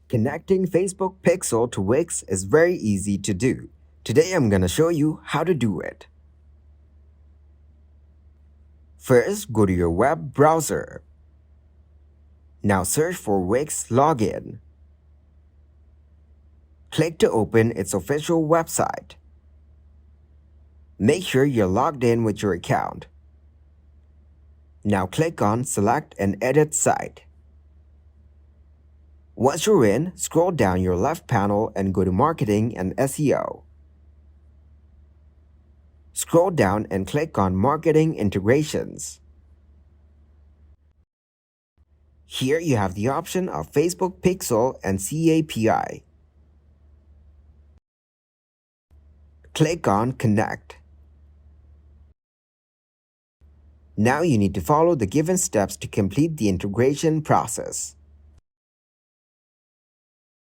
Connecting Facebook Pixel to Wix is very easy to do. Today I'm gonna show you how to do it. First, go to your web browser. Now search for Wix login. Click to open its official website. Make sure you're logged in with your account. Now click on Select and Edit Site. Once you're in, scroll down your left panel and go to Marketing and SEO. Scroll down and click on Marketing Integrations. Here you have the option of Facebook Pixel and CAPI. Click on Connect. Now you need to follow the given steps to complete the integration process.